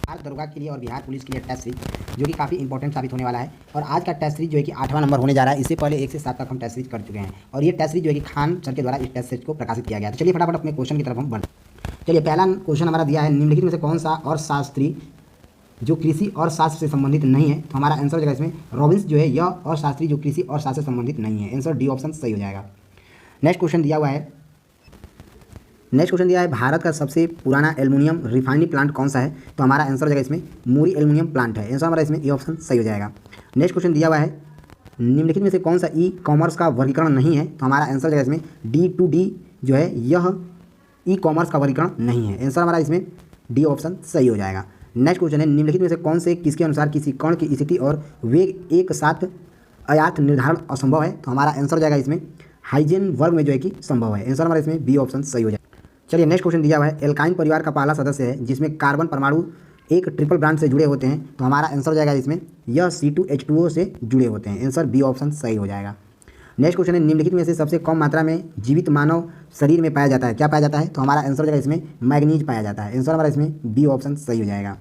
बिहार दरोगा के लिए और बिहार पुलिस के लिए टेस्ट सीरीज जो कि काफ़ी इंपॉर्टेंट साबित होने वाला है। और आज का टेस्ट सीरीज जो है कि 8वां नंबर होने जा रहा है। इससे पहले 1 से 7 तक हम टेस्ट सीरीज कर चुके हैं और ये टेस्ट सीरीज जो है कि खान सर के द्वारा इस टेस्ट सीरीज को प्रकाशित किया गया। तो चलिए फटाफट अपने क्वेश्चन की तरफ हम बढ़ते हैं। चलिए पहला क्वेश्चन हमारा दिया है, निम्नलिखित में से कौन सा और शास्त्री जो कृषि और शास्त्र से संबंधित नहीं है। तो हमारा आंसर हो जाएगा इसमें रॉबिन्स जो है यह और शास्त्री जो कृषि और शास्त्र से संबंधित नहीं है। आंसर डी ऑप्शन सही हो जाएगा। नेक्स्ट क्वेश्चन दिया है भारत का सबसे पुराना एल्युमिनियम रिफाइनिंग प्लांट कौन सा है। तो हमारा आंसर हो जाएगा इसमें मूरी एल्युमिनियम प्लांट है। आंसर हमारा इसमें ए ऑप्शन सही हो जाएगा। नेक्स्ट क्वेश्चन दिया हुआ है, निम्नलिखित में से कौन सा ई कॉमर्स का वर्गीकरण नहीं है। तो हमारा आंसर हो जाएगा इसमें D2D जो है यह ई कॉमर्स का वर्गीकरण नहीं है। आंसर हमारा इसमें डी ऑप्शन सही हो जाएगा। नेक्स्ट क्वेश्चन है, निम्नलिखित में से कौन से किसके अनुसार किसी कण की स्थिति और वेग एक साथ अयाथ निर्धारण असंभव है। तो हमारा आंसर हो जाएगा इसमें हाइजेन वर्ग में जो है कि संभव है। आंसर हमारा इसमें बी ऑप्शन सही हो जाएगा। चलिए नेक्स्ट क्वेश्चन दिया हुआ है, एल्काइन परिवार का पहला सदस्य है जिसमें कार्बन परमाणु एक ट्रिपल बॉन्ड से जुड़े होते हैं। तो हमारा आंसर हो जाएगा इसमें यह C2H2O से जुड़े होते हैं। आंसर बी ऑप्शन सही हो जाएगा। नेक्स्ट क्वेश्चन है, निम्नलिखित में से सबसे कम मात्रा में जीवित मानव शरीर में पाया जाता है। क्या पाया जाता है। तो हमारा आंसर हो जाएगा इसमें मैग्नीज पाया जाता है। आंसर हमारा इसमें बी ऑप्शन सही हो जाएगा।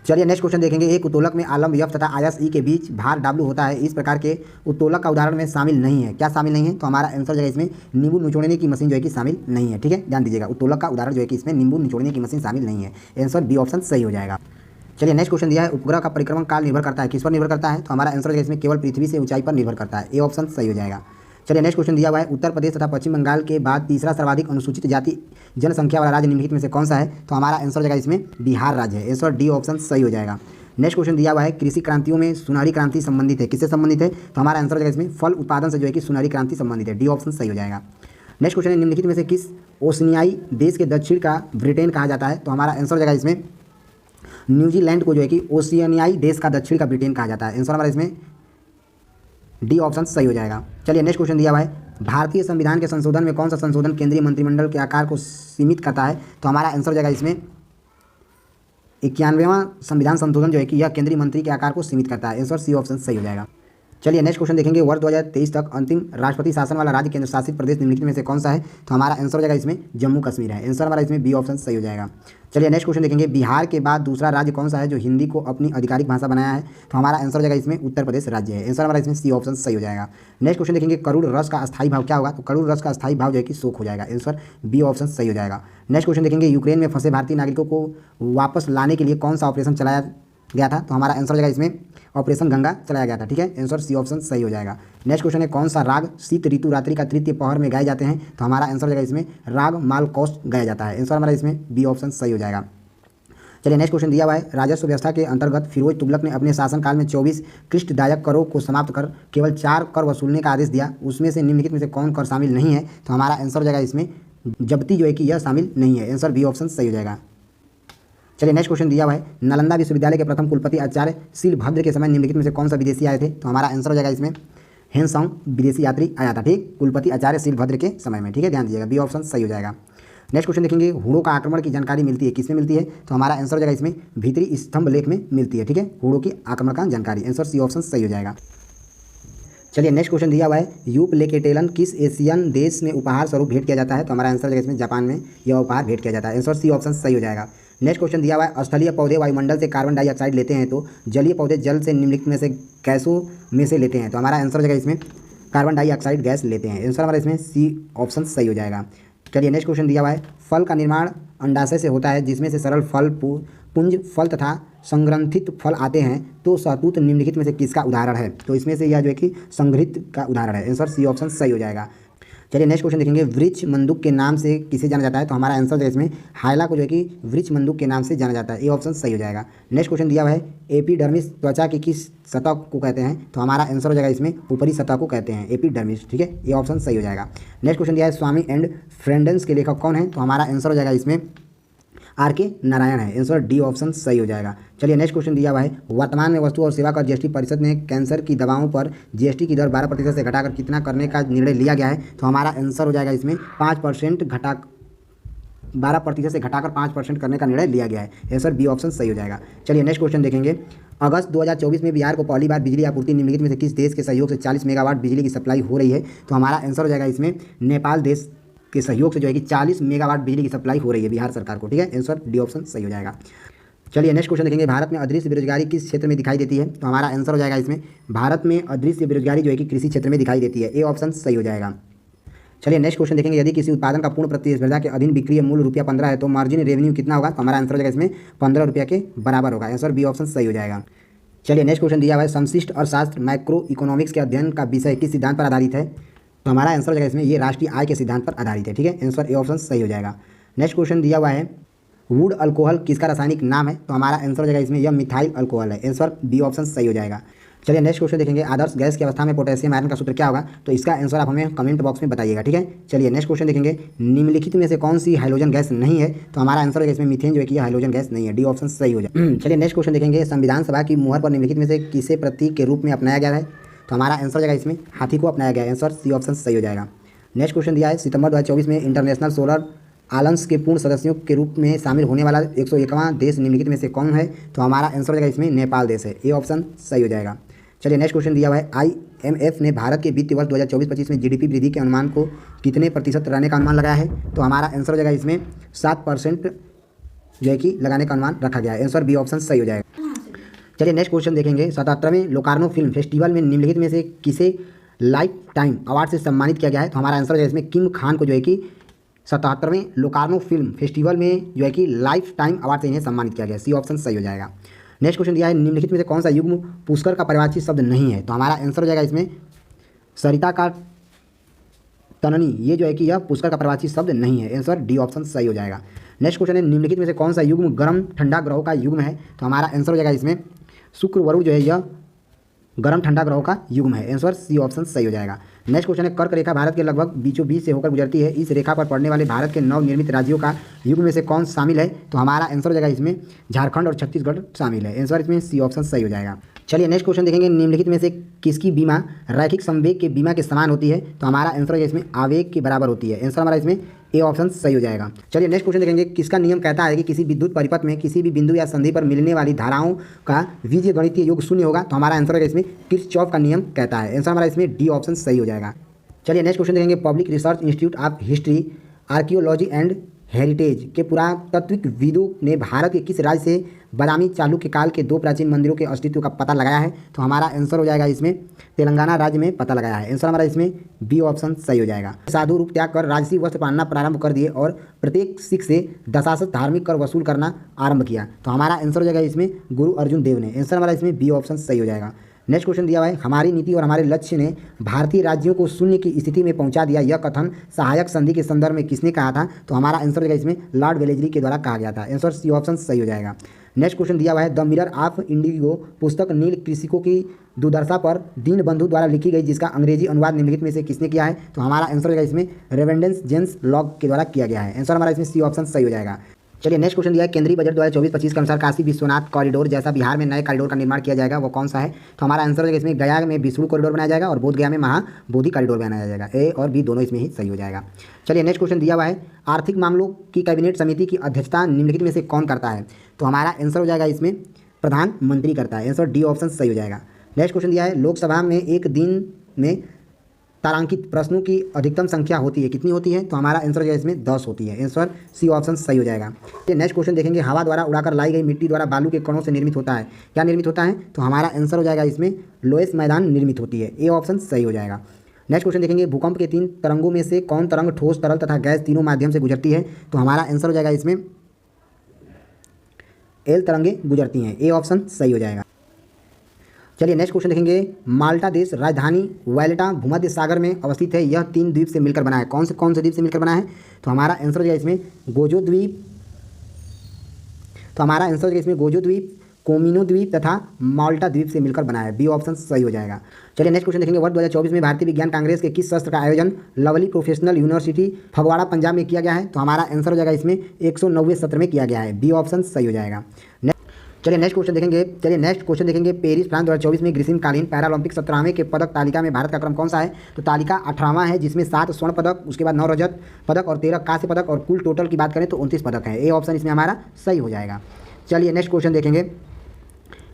चलिए नेक्स्ट क्वेश्चन देखेंगे, एक उत्तोलक में आलम F तथा आयस E के बीच भार W होता है। इस प्रकार के उत्तोलक का उदाहरण में शामिल नहीं है। क्या शामिल नहीं है। तो हमारा आंसर जो है इसमें नींबू निचोड़ने की मशीन जो है कि शामिल नहीं है। ठीक है, ध्यान दीजिएगा, उत्तोलक का उदाहरण जो है कि इसमें नींबू निचोड़ने की मशीन शामिल नहीं है। आंसर बी ऑप्शन सही हो जाएगा। चलिए नेक्स्ट क्वेश्चन दिया है, उपग्रह का परिक्रमण काल निर्भर करता है, किस पर निर्भर करता है। तो हमारा आंसर जो है इसमें केवल पृथ्वी से ऊंचाई पर निर्भर करता है। ए ऑप्शन सही हो जाएगा। चलिए नेक्स्ट क्वेश्चन दिया हुआ है, उत्तर प्रदेश तथा पश्चिम बंगाल के बाद तीसरा सर्वाधिक अनुसूचित जाति जनसंख्या वाला राज्य निम्नलिखित में से कौन सा है। तो हमारा आंसर हो जाएगा इसमें बिहार राज्य है। आंसर डी ऑप्शन सही हो जाएगा। नेक्स्ट क्वेश्चन दिया हुआ है, कृषि क्रांतियों में सुनहरी क्रांति संबंधित है, किससे संबंधित है। तो हमारा आंसर हो जाएगा इसमें फल उत्पादन से जो है कि सुनहरी क्रांति संबंधित है। डी ऑप्शन सही हो जाएगा। नेक्स्ट क्वेश्चन है, निम्नलिखित में से किस ओशनियाई देश के दक्षिण का ब्रिटेन कहा जाता है। तो हमारा आंसर हो जाएगा इसमें न्यूजीलैंड को जो है कि ओशियानियाई देश का दक्षिण का ब्रिटेन कहा जाता है। आंसर हमारा इसमें डी ऑप्शन सही हो जाएगा। चलिए नेक्स्ट क्वेश्चन दिया हुआ है, भारतीय संविधान के संशोधन में कौन सा संशोधन केंद्रीय मंत्रिमंडल के आकार को सीमित करता है। तो हमारा आंसर हो जाएगा इसमें 91वां संविधान संशोधन जो है कि यह केंद्रीय मंत्री के आकार को सीमित करता है। आंसर सी ऑप्शन सही हो जाएगा। चलिए नेक्स्ट क्वेश्चन देखेंगे, वर्ष 2023 तक अंतिम राष्ट्रपति शासन वाला राज्य केंद्र शासित प्रदेश निम्नलिखित में से कौन सा है। तो हमारा आंसर हो जाएगा इसमें जम्मू कश्मीर है। आंसर हमारा इसमें बी ऑप्शन सही हो जाएगा। चलिए नेक्स्ट क्वेश्चन देखेंगे, बिहार के बाद दूसरा राज्य कौन सा है जो हिंदी को अपनी आधिकारिक भाषा बनाया है। तो हमारा आंसर हो जाएगा इसमें उत्तर प्रदेश राज्य है। आंसर हमारा इसमें सी ऑप्शन सही हो जाएगा। नेक्स्ट क्वेश्चन देखेंगे, करोड़ रस का अस्थायी भाव क्या होगा। तो करोड़ रस का अस्थायी भाव जो है कि शोक हो जाएगा। आंसर बी ऑप्शन सही हो जाएगा। नेक्स्ट क्वेश्चन देखेंगे, यूक्रेन में फंसे भारतीय नागरिकों को वापस लाने के लिए कौन सा ऑपरेशन चलाया गया था। तो हमारा आंसर हो जाएगा इसमें ऑपरेशन गंगा चलाया गया था। ठीक है, आंसर सी ऑप्शन सही हो जाएगा। नेक्स्ट क्वेश्चन है, कौन सा राग शीत ऋतु रात्रि का तृतीय पहर में गाए जाते हैं। तो हमारा आंसर हो जाएगा इसमें राग मालकौश गाया जाता है। आंसर हमारा इसमें बी ऑप्शन सही हो जाएगा। चलिए नेक्स्ट क्वेश्चन दिया हुआ है, राजस्व व्यवस्था के अंतर्गत फिरोज तुगलक ने अपने शासनकाल में 24 कृष्टदायक करों को समाप्त कर केवल 4 कर वसूलने का आदेश दिया। उसमें से निम्नलिखित में से कौन कर शामिल नहीं है। तो हमारा आंसर हो जाएगा इसमें जब्ती जो है कि यह शामिल नहीं है। आंसर बी ऑप्शन सही हो जाएगा। चलिए नेक्स्ट क्वेश्चन दिया हुआ है, नालंदा विश्वविद्यालय के प्रथम कुलपति आचार्य शीलभद्र के समय निम्नलिखित में से कौन सा विदेशी आए थे। तो हमारा आंसर हो जाएगा इसमें हेनसोंग विदेशी यात्री आया था। ठीक, कुलपति आचार्य शीलभद्र के समय में। ठीक है, ध्यान दीजिएगा, बी ऑप्शन सही हो जाएगा। नेक्स्ट क्वेश्चन देखेंगे, हुड़ों का आक्रमण की जानकारी मिलती है, किसमें मिलती है। तो हमारा आंसर हो जाएगा इसमें भीतरी स्तंभ लेख में मिलती है। ठीक है, हुड़ों की आक्रमण का जानकारी। आंसर सी ऑप्शन सही हो जाएगा। चलिए नेक्स्ट क्वेश्चन दिया हुआ है, यूपलेकेटेलन किस एशियन देश में उपहार स्वरूप भेंट किया जाता है। तो हमारा आंसर हो जाएगा इसमें जापान में यह उपहार भेंट किया जाता है। आंसर सी ऑप्शन सही हो जाएगा। नेक्स्ट क्वेश्चन दिया हुआ है, स्थलीय पौधे वायुमंडल से कार्बन डाइऑक्साइड लेते हैं तो जलीय पौधे जल से निम्नलिखित में से गैसों में से लेते हैं। तो हमारा आंसर हो जाएगा इसमें कार्बन डाइऑक्साइड गैस लेते हैं। आंसर हमारा इसमें सी ऑप्शन सही हो जाएगा। चलिए नेक्स्ट क्वेश्चन दिया हुआ है, फल का निर्माण अंडाशय से होता है जिसमें से सरल फल पुंज फल तथा संग्रंथित फल आते हैं। तो सहतूत निम्नलिखित में से किसका उदाहरण है। तो इसमें से यह जो है कि संग्रहित का उदाहरण है। आंसर सी ऑप्शन सही हो जाएगा। चलिए नेक्स्ट क्वेश्चन देखेंगे, वृक्ष मंदुक के नाम से किसे जाना जाता है। तो हमारा आंसर जो है इसमें हायला को जो है कि वृक्ष मंदुक के नाम से जाना जाता है। ए ऑप्शन सही हो जाएगा। नेक्स्ट क्वेश्चन दिया हुआ है, एपिडर्मिस त्वचा की किस सतह को कहते हैं। तो हमारा आंसर हो जाएगा इसमें ऊपरी सतह को कहते हैं, एपिडर्मिस। ठीक है, ये ऑप्शन सही हो जाएगा। नेक्स्ट क्वेश्चन दिया है, स्वामी एंड फ्रेंडेंस के लेखक कौन है। तो हमारा आंसर हो जाएगा इसमें R.K. नारायण है। आंसर डी ऑप्शन सही हो जाएगा। चलिए नेक्स्ट क्वेश्चन दिया हुआ है, वर्तमान में वस्तु और सेवा कर जीएसटी परिषद ने कैंसर की दवाओं पर जीएसटी की दर 12% से घटाकर कितना करने का निर्णय लिया गया है। तो हमारा आंसर हो जाएगा इसमें 5% 12% से घटाकर 5% करने का निर्णय लिया गया है। आंसर बी ऑप्शन सही हो जाएगा। चलिए नेक्स्ट क्वेश्चन देखेंगे, अगस्त 2024 में बिहार को पहली बार बिजली आपूर्ति निम्नलिखित में से किस देश के सहयोग से 40 मेगावाट बिजली की सप्लाई हो रही है। तो हमारा आंसर हो जाएगा इसमें नेपाल देश के सहयोग से जो है कि 40 मेगावाट बिजली की सप्लाई हो रही है बिहार सरकार को। ठीक है, आंसर डी ऑप्शन सही हो जाएगा। चलिए नेक्स्ट क्वेश्चन देखेंगे, भारत में अदृश्य बेरोजगारी किस क्षेत्र में दिखाई देती है? तो हमारा आंसर हो जाएगा इसमें, भारत में अदृश्य बेरोजगारी जो है कि कृषि क्षेत्र में दिखाई देती है। ए ऑप्शन सही हो जाएगा। चलिए नेक्स्ट क्वेश्चन देखेंगे, यदि किसी उत्पादन का पूर्ण प्रतिस्पर्धा के अधीन बिक्री मूल्य ₹15 है तो मार्जिन रेवेन्यू कितना होगा? तो हमारा आंसर हो जाएगा इसमें ₹15 के बराबर होगा। आंसर बी ऑप्शन सही हो जाएगा। चलिए नेक्स्ट क्वेश्चन दिया हुआ है, संश्लिष्ट अर्थशास्त्र माइक्रो इकोनॉमिक्स के अध्ययन का विषय किस सिद्धांत पर आधारित है? तो हमारा आंसर हो जाएगा इसमें, ये राष्ट्रीय आय के सिद्धांत पर आधारित है। ठीक है, आंसर ए ऑप्शन सही हो जाएगा। नेक्स्ट क्वेश्चन दिया हुआ है, वुड अल्कोहल किसका रासायनिक नाम है? तो हमारा आंसर हो जाएगा इसमें, यह मिथाइल अल्कोहल है। आंसर बी ऑप्शन सही हो जाएगा। चलिए नेक्स्ट क्वेश्चन देखेंगे, आदर्श गैस की अवस्था में पोटेशियम आयरन का सूत्र क्या होगा? तो इसका आंसर आप हमें कमेंट बॉक्स में बताइएगा। ठीक है, चलिए नेक्स्ट क्वेश्चन देखेंगे, निम्नलिखित में से कौन सी हाइड्रोजन गैस नहीं है? तो हमारा आंसर है इसमें मीथेन जो है कि यह हाइड्रोजन गैस नहीं है। डी ऑप्शन सही हो जाए। चलिए नेक्स्ट क्वेश्चन देखेंगे, संविधान सभा की मुहर पर निम्नलिखित में से किसे प्रतीक के रूप में अपनाया गया है? तो हमारा आंसर हो जाएगा इसमें, हाथी को अपनाया गया है। आंसर सी ऑप्शन सही हो जाएगा। नेक्स्ट क्वेश्चन दिया है, सितंबर 2024 में इंटरनेशनल सोलर आलंस के पूर्ण सदस्यों के रूप में शामिल होने वाला 101वां देश निम्नलिखित में से कौन है? तो हमारा आंसर हो जाएगा इसमें, नेपाल देश है। ए ऑप्शन सही हो जाएगा। चलिए नेक्स्ट क्वेश्चन दिया हुआ है, IMF ने भारत के वित्तीय वर्ष 2024-25 में GDP वृद्धि के अनुमान को कितने प्रतिशत रहने का अनुमान लगाया है? तो हमारा आंसर हो जाएगा इसमें 7% जो है कि लगाने का अनुमान रखा गया है। आंसर बी ऑप्शन सही हो जाएगा। चलिए नेक्स्ट क्वेश्चन देखेंगे, 77वें लोकार्नो फिल्म फेस्टिवल में निम्नलिखित में से किसे लाइफ टाइम अवार्ड से सम्मानित किया गया है? तो हमारा आंसर हो जाएगा इसमें, किम खान को जो है कि 77वें लोकार्नो फिल्म फेस्टिवल में जो है कि लाइफ टाइम अवार्ड से इन्हें सम्मानित किया गया। सी ऑप्शन सही हो जाएगा। नेक्स्ट क्वेश्चन दिया है, निम्नलिखित में से कौन सा युग्म पुष्कर का परिवारवाची शब्द नहीं है? तो हमारा आंसर हो जाएगा इसमें, सरिता का तननी, ये जो है कि यह पुष्कर का परिवारवाची शब्द नहीं है। आंसर डी ऑप्शन सही हो जाएगा। नेक्स्ट क्वेश्चन है, निम्नलिखित में से कौन सा युग्म गर्म ठंडा ग्रहों का युग्म है? तो हमारा आंसर हो जाएगा इसमें, शुक्र वरुण जो है यह गर्म ठंडा ग्रहों का युग्म है। आंसर सी ऑप्शन सही हो जाएगा। नेक्स्ट क्वेश्चन है, कर्क रेखा भारत के लगभग बीचों बीच से होकर गुजरती है। इस रेखा पर पड़ने वाले भारत के नवनिर्मित राज्यों का युग्म में से कौन शामिल है? तो हमारा आंसर हो जाएगा इसमें, झारखंड और छत्तीसगढ़ शामिल है। आंसर इसमें सी ऑप्शन सही हो जाएगा। चलिए नेक्स्ट क्वेश्चन देखेंगे, निम्नलिखित में से किसकी बीमा रैखिक संवेग के बीमा के समान होती है? तो हमारा आंसर है इसमें, आवेग के बराबर होती है। आंसर हमारा इसमें ए ऑप्शन सही हो जाएगा। चलिए नेक्स्ट क्वेश्चन देखेंगे, किसका नियम कहता है कि किसी विद्युत परिपथ में किसी भी बिंदु या संधि पर मिलने वाली धाराओं का बीजगणितीय योग शून्य होगा? तो हमारा आंसर है इसमें, किरचॉफ का नियम कहता है। आंसर हमारा इसमें डी ऑप्शन सही हो जाएगा। चलिए नेक्स्ट क्वेश्चन देखेंगे, public research institute of history archaeology and heritage के पुरातत्वविदों ने भारत के किस राज्य से बादामी चालुक्य काल के 2 प्राचीन मंदिरों के अस्तित्व का पता लगाया है? तो हमारा आंसर हो जाएगा इसमें, तेलंगाना राज्य में पता लगाया है। आंसर हमारा इसमें बी ऑप्शन सही हो जाएगा। साधु रूप त्याग कर राजसी वस्त्र पहनना प्रारंभ कर दिए और प्रत्येक सिख से दशासत धार्मिक कर वसूल करना आरंभ किया। तो हमारा आंसर हो जाएगा इसमें, गुरु अर्जुन देव ने। आंसर हमारा इसमें बी ऑप्शन सही हो जाएगा। नेक्स्ट क्वेश्चन दिया हुआ है, हमारी नीति और हमारे लक्ष्य ने भारतीय राज्यों को शून्य की स्थिति में पहुंचा दिया, यह कथन सहायक संधि के संदर्भ में किसने कहा था? तो हमारा आंसर होगा इसमें, लॉर्ड वेलेस्ली के द्वारा कहा गया था। आंसर सी ऑप्शन सही हो जाएगा। नेक्स्ट क्वेश्चन दिया हुआ है, द मिरर ऑफ इंडिगो पुस्तक नील कृषकों की दुर्दशा पर दीनबंधु द्वारा लिखी गई, जिसका अंग्रेजी अनुवाद निम्नलिखित में से किसने किया है? तो हमारा आंसर होगा इसमें, रेवेंडेंस जेम्स लॉग के द्वारा किया गया है। आंसर हमारा इसमें सी ऑप्शन सही हो जाएगा। चलिए नेक्स्ट क्वेश्चन दिया है, केंद्रीय बजट 2024-25 के अनुसार काशी विश्वनाथ कॉरिडोर जैसा बिहार में नए कॉरिडोर का निर्माण किया जाएगा, वो कौन सा है? तो हमारा आंसर होगा इसमें, गया में विष्णु कॉरिडोर बनाया जाएगा और बोध गया में महाबोधि कॉरिडोर बनाया जाएगा। ए और बी दोनों इसमें ही सही हो जाएगा। चलिए नेक्स्ट क्वेश्चन दिया हुआ है, आर्थिक मामलों की कैबिनेट समिति की अध्यक्षता निम्नलिखित में से कौन करता है? तो हमारा आंसर हो जाएगा इसमें, प्रधानमंत्री करता है। आंसर डी ऑप्शन सही हो जाएगा। नेक्स्ट क्वेश्चन दिया है, लोकसभा में एक दिन में तारांकित प्रश्नों की अधिकतम संख्या होती है, कितनी होती है? तो हमारा आंसर जो है इसमें 10 होती है। आंसर सी ऑप्शन सही हो जाएगा। ये नेक्स्ट क्वेश्चन देखेंगे, हवा द्वारा उड़ाकर लाई गई मिट्टी द्वारा बालू के कणों से निर्मित होता है, क्या निर्मित होता है? तो हमारा आंसर हो जाएगा इसमें, लोएस मैदान निर्मित होती है। ए ऑप्शन सही हो जाएगा। नेक्स्ट क्वेश्चन देखेंगे, भूकंप के 3 तरंगों में से कौन तरंग ठोस, तरल तथा गैस तीनों माध्यम से गुजरती है? तो हमारा आंसर हो जाएगा इसमें, एल तरंगे गुजरती हैं। ए ऑप्शन सही हो जाएगा। चलिए नेक्स्ट क्वेश्चन देखेंगे, माल्टा देश राजधानी वैलेटा भूमध्य सागर में अवस्थित है, यह 3 द्वीप से मिलकर बना है, कौन से द्वीप से मिलकर बना है? तो हमारा आंसर हो जाएगा इसमें, गोजो द्वीप। तो हमारा आंसर हो जाएगा इसमें, गोजो द्वीप, कोमिनो द्वीप तथा माल्टा द्वीप से मिलकर बना है। बी ऑप्शन सही हो जाएगा। चलिए नेक्स्ट क्वेश्चन देखेंगे, वर्ष 2024 में भारतीय विज्ञान कांग्रेस के किस शस्त्र का आयोजन lovely professional university Phagwara Punjab में किया गया है? तो हमारा आंसर हो जाएगा इसमें, 190वें सत्र में किया गया है। बी ऑप्शन सही हो जाएगा। चलिए नेक्स्ट क्वेश्चन देखेंगे, पेरिस फ्रांस 2024 में ग्रीष्मकालीन पैरालंपिक 17वें के पदक तालिका में भारत का क्रम कौन सा है? तो तालिका 18वां है, जिसमें 7 स्वर्ण पदक, उसके बाद 9 रजत पदक और 13 कांस्य पदक, और कुल टोटल की बात करें तो 29 पदक है। ए ऑप्शन इसमें हमारा सही हो जाएगा। चलिए नेक्स्ट क्वेश्चन देखेंगे,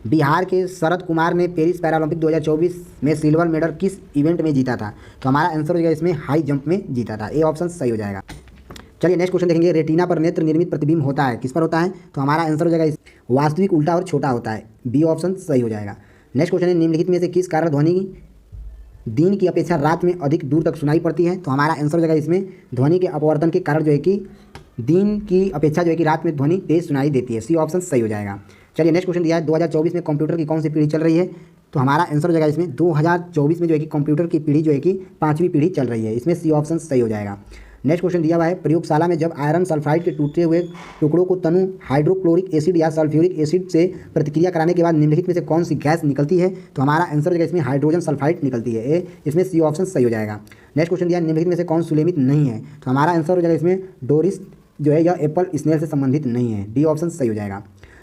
बिहार के शरद कुमार ने पेरिस पैरालंपिक 2024 में सिल्वर मेडल किस इवेंट में जीता था? तो हमारा आंसर हो जाएगा इसमें, हाई जंप में जीता था। ए ऑप्शन सही हो जाएगा। चलिए नेक्स्ट क्वेश्चन देखेंगे, रेटिना पर नेत्र निर्मित प्रतिबिंब होता है, किस पर होता है? तो हमारा आंसर हो जाएगा इस वास्तविक, उल्टा और छोटा होता है, बी ऑप्शन सही हो जाएगा। नेक्स्ट क्वेश्चन है, निम्नलिखित में से किस कारण ध्वनि दिन की अपेक्षा रात में अधिक दूर तक सुनाई पड़ती है? तो हमारा आंसर हो जाएगा इसमें ध्वनि के अपवर्तन के कारण जो है कि दिन की अपेक्षा जो है कि रात में ध्वनि तेज सुनाई देती है, सी ऑप्शन सही हो जाएगा। चलिए नेक्स्ट क्वेश्चन दिया है, 2024 में कंप्यूटर की कौन सी पीढ़ी चल रही है? तो हमारा आंसर हो जाएगा इसमें 2024 में जो है कि कंप्यूटर की पीढ़ी जो है कि 5वीं पीढ़ी चल रही है, इसमें सी ऑप्शन सही हो जाएगा। नेक्स्ट क्वेश्चन दिया हुआ है, प्रयोगशाला में जब आयरन सल्फाइड के टूटे हुए टुकड़ों को तनु हाइड्रोक्लोरिक एसिड या सल्फ्यूरिक एसिड से प्रतिक्रिया कराने के बाद निम्नलिखित में से कौन सी गैस निकलती है? तो हमारा आंसर हो जाएगा इसमें हाइड्रोजन सल्फाइड निकलती है, ए इसमें सी ऑप्शन सही हो जाएगा। नेक्स्ट क्वेश्चन दिया, निम्नलिखित में से कौन सुलेमित नहीं है? तो हमारा आंसर हो जाएगा इसमें डोरिस जो है यह एप्पल स्नेल से संबंधित नहीं है, डी ऑप्शन सही हो जाएगा।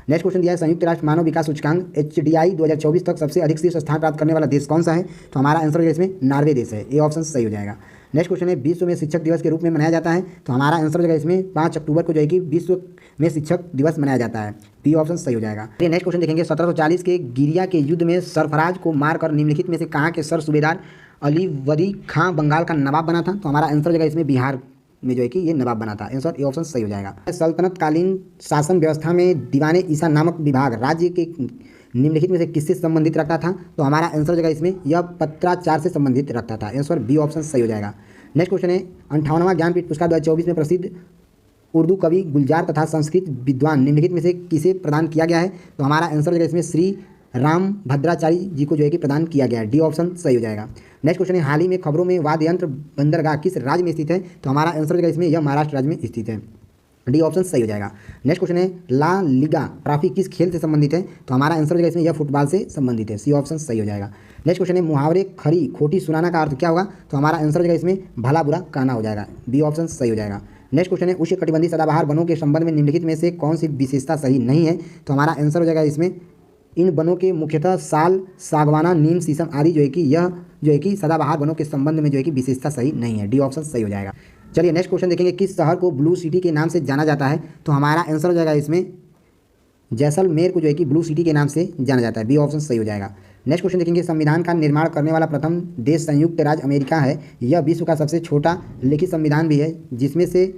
नेक्स्ट क्वेश्चन दिया है, संयुक्त राष्ट्र मानव विकास सूचकांक HDI 2024 तक सबसे अधिक शीर्ष स्थान प्राप्त करने वाला देश कौन सा है? तो हमारा आंसर हो जाएगा इसमें नॉर्वे देश है, ए ऑप्शन सही हो जाएगा। नेक्स्ट क्वेश्चन है, विश्व में शिक्षक दिवस के रूप में मनाया जाता है, तो हमारा आंसर हो जाएगा इसमें 5 अक्टूबर को जो है कि विश्व में शिक्षक दिवस मनाया जाता है, बी ऑप्शन सही हो जाएगा। नेक्स्ट क्वेश्चन देखेंगे, 1740 के गिरिया के युद्ध में सरफराज को मारकर निम्नलिखित में से कहाँ के सर सूबेदार अली वली खां बंगाल का नवाब बना था? तो हमारा आंसर हो जाएगा इसमें बिहार में जो है कि ये नवाब बना था, आंसर ए ऑप्शन सही हो जाएगा। सल्तनतकालीन शासन व्यवस्था में दीवाने ईसा नामक विभाग राज्य के निम्नलिखित में से किससे संबंधित रखता था? तो हमारा आंसर हो जाएगा इसमें यह पत्राचार से संबंधित रखता था, आंसर बी ऑप्शन सही हो जाएगा। नेक्स्ट क्वेश्चन है, 58वां ज्ञानपीठ पुरस्कार 2024 में प्रसिद्ध उर्दू कवि गुलजार तथा संस्कृत विद्वान निम्नलिखित में से किसे प्रदान किया गया है? तो हमारा आंसर हो जाएगा इसमें श्री राम भद्राचारी जी को जो है कि प्रदान किया गया है, डी ऑप्शन सही हो जाएगा। नेक्स्ट क्वेश्चन है, हाल ही में खबरों में वाद्य यंत्र बंदरगाह किस राज्य में स्थित है? तो हमारा आंसर हो जाएगा इसमें यह महाराष्ट्र राज्य में स्थित है, डी ऑप्शन सही हो जाएगा। नेक्स्ट क्वेश्चन है, ला लीगा ट्रॉफी किस खेल से संबंधित है? तो हमारा आंसर हो जाएगा इसमें यह फुटबॉल से संबंधित है, सी ऑप्शन सही हो जाएगा। नेक्स्ट क्वेश्चन है, मुहावरे खरी खोटी सुनाना का अर्थ क्या होगा? तो हमारा आंसर हो जाएगा इसमें भला बुरा कहना हो जाएगा, बी ऑप्शन सही हो जाएगा। नेक्स्ट क्वेश्चन है, उष्णकटिबंधीय सदाबहार वनों के संबंध में निम्नलिखित में से कौन सी विशेषता सही नहीं है? तो हमारा आंसर हो जाएगा इसमें इन वनों के मुख्यतः साल, सागवाना, नीम, शीशम आदि जो है कि यह जो है कि सदाबहार वनों के संबंध में जो है कि विशेषता सही नहीं है, डी ऑप्शन सही हो जाएगा। चलिए नेक्स्ट क्वेश्चन देखेंगे, किस शहर को ब्लू सिटी के नाम से जाना जाता है? तो हमारा आंसर हो जाएगा इसमें जैसलमेर को जो है कि ब्लू सिटी के नाम से जाना जाता है, बी ऑप्शन सही हो जाएगा। नेक्स्ट क्वेश्चन देखेंगे, संविधान का निर्माण करने वाला प्रथम देश संयुक्त राज्य अमेरिका है, यह विश्व का सबसे छोटा लिखित संविधान भी है, जिसमें से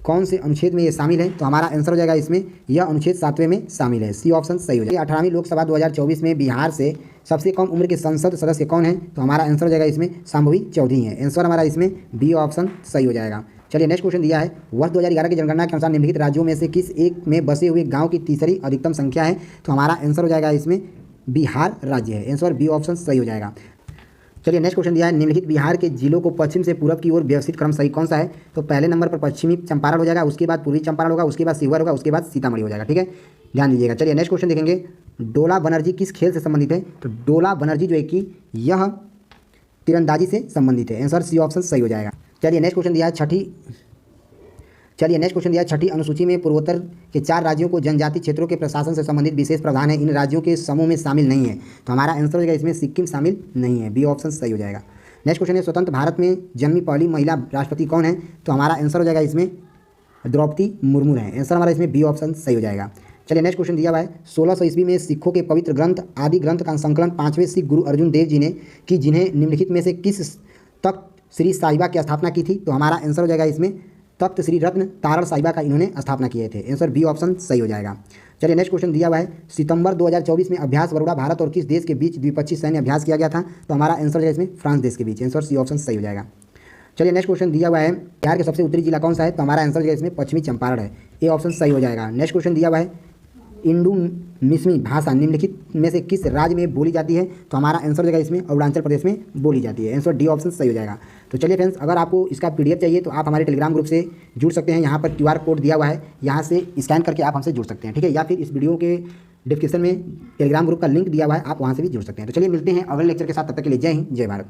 कौन से अनुच्छेद में ये शामिल है? तो हमारा आंसर हो जाएगा इसमें यह अनुच्छेद 7वें में शामिल है, सी ऑप्शन सही हो जाएगा। 18वीं लोकसभा 2024 में बिहार से सबसे कम उम्र के संसद सदस्य कौन है? तो हमारा आंसर हो जाएगा इसमें शांभवी चौधरी है, आंसर हमारा इसमें बी ऑप्शन सही हो जाएगा। चलिए नेक्स्ट क्वेश्चन दिया है, वर्ष 2011 की जनगणना के अनुसार निम्नलिखित राज्यों में से किस एक में बसे हुए गाँव की तीसरी अधिकतम संख्या है? तो हमारा आंसर हो जाएगा इसमें बिहार राज्य है, आंसर बी ऑप्शन सही हो जाएगा। चलिए नेक्स्ट क्वेश्चन दिया है, निम्नलिखित बिहार के जिलों को पश्चिम से पूरब की ओर व्यवस्थित क्रम सही कौन सा है? तो पहले नंबर पर पश्चिमी चंपारण हो जाएगा, उसके बाद पूर्वी चंपारण होगा, उसके बाद शिवहर होगा, उसके बाद सीतामढ़ी हो जाएगा, ठीक है, ध्यान दीजिएगा। चलिए नेक्स्ट क्वेश्चन देखेंगे, डोला बनर्जी किस खेल से संबंधित है? तो डोला बनर्जी जो है कि यह तीरंदाजी से संबंधित है, आंसर सी ऑप्शन सही हो जाएगा। चलिए नेक्स्ट क्वेश्चन दिया है, छठी अनुसूची में पूर्वोत्तर के 4 राज्यों को जनजाति क्षेत्रों के प्रशासन से संबंधित विशेष प्रावधान है, इन राज्यों के समूह में शामिल नहीं है, तो हमारा आंसर हो जाएगा इसमें सिक्किम शामिल नहीं है, बी ऑप्शन सही हो जाएगा। नेक्स्ट क्वेश्चन है, स्वतंत्र भारत में जन्मी पहली महिला राष्ट्रपति कौन है? तो हमारा आंसर हो जाएगा इसमें द्रौपदी मुर्मू है, आंसर हमारा इसमें बी ऑप्शन सही हो जाएगा। चलिए नेक्स्ट क्वेश्चन दिया हुआ है, 1600 ईस्वी में सिखों के पवित्र ग्रंथ आदि ग्रंथ का संकलन 5वें सिख गुरु अर्जुन देव जी ने कि जिन्हें निम्नलिखित में से किस तख्त श्री साहिबा की स्थापना की थी? तो हमारा आंसर हो जाएगा इसमें तख्त श्री रत्न तारण साहिबा का इन्होंने स्थापना किए थे, आंसर बी ऑप्शन सही हो जाएगा। चलिए नेक्स्ट क्वेश्चन दिया हुआ है, सितंबर 2024 में अभ्यास बरोड़ा भारत और किस देश के बीच द्विपक्षीय सैन्य अभ्यास किया गया था? तो हमारा आंसर है इसमें फ्रांस देश के बीच, आंसर सी ऑप्शन सही हो जाएगा। चलिए नेक्स्ट क्वेश्चन दिया हुआ है, बिहार के सबसे उत्तरी जिला कौन सा है? तो हमारा आंसर जो है इसमें पश्चिमी चंपारण है, ए ऑप्शन सही हो जाएगा। नेक्स्ट क्वेश्चन दिया हुआ है, इंडो मिसमी भाषा निम्नलिखित में से किस राज्य में बोली जाती है? तो हमारा आंसर हो जाएगा इसमें अरुणाचल प्रदेश में बोली जाती है, आंसर डी ऑप्शन सही हो जाएगा। तो चलिए फ्रेंड्स, अगर आपको इसका PDF चाहिए तो आप हमारे टेलीग्राम ग्रुप से जुड़ सकते हैं, यहाँ पर QR कोड दिया हुआ है, यहाँ से स्कैन करके आप हमसे जुड़ सकते हैं, ठीक है, या फिर इस वीडियो के डिस्क्रिप्शन में टेलीग्राम ग्रुप का लिंक दिया हुआ है, आप वहाँ से भी जुड़ सकते हैं। तो चलिए मिलते हैं अगले लेक्चर के साथ, तब तक के लिए जय हिंद, जय भारत।